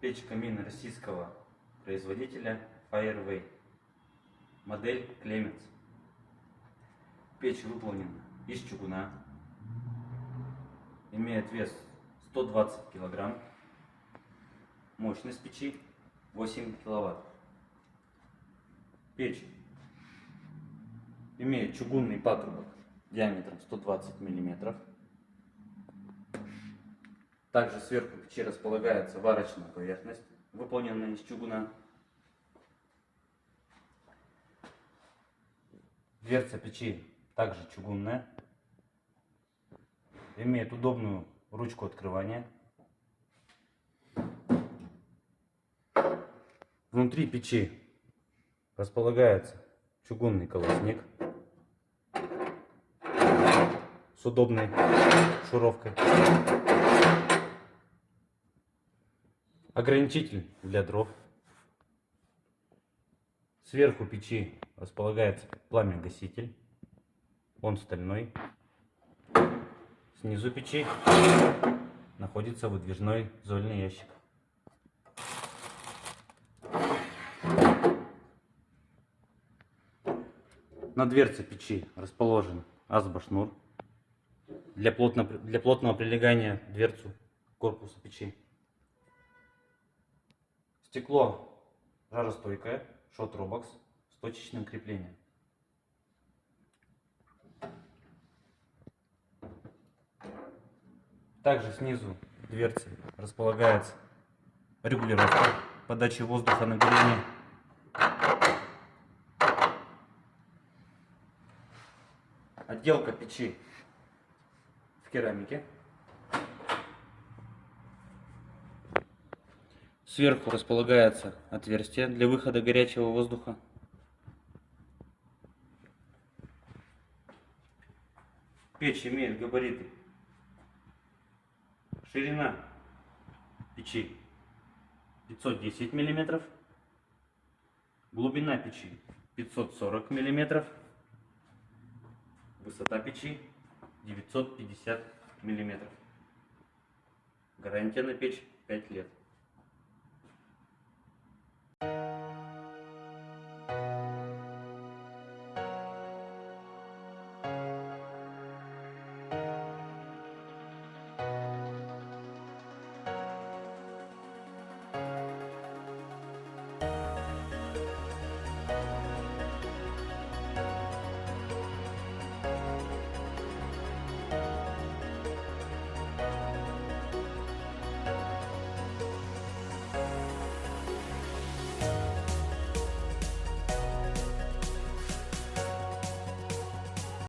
Печь-камин российского производителя Fireway. Модель Клеменс. Печь выполнена из чугуна. Имеет вес 120 кг. Мощность печи 8 кВт. Печь имеет чугунный патрубок диаметром 120 мм. Также сверху печи располагается варочная поверхность, выполненная из чугуна. Дверца печи также чугунная. Имеет удобную ручку открывания. Внутри печи располагается чугунный колосник с удобной шуровкой. Ограничитель для дров. Сверху печи располагается пламя-гаситель. Он стальной. Снизу печи находится выдвижной зольный ящик. На дверце печи расположен азбашнур для плотного прилегания дверцу корпуса печи. Стекло жаростойкое, шот-робокс с точечным креплением. Также снизу дверцы располагается регулировка подачи воздуха на горение. Отделка печи в керамике. Сверху располагается отверстие для выхода горячего воздуха. Печь имеет габариты. Ширина печи 510 мм, глубина печи 540 мм, высота печи 950 мм. Гарантия на печь 5 лет.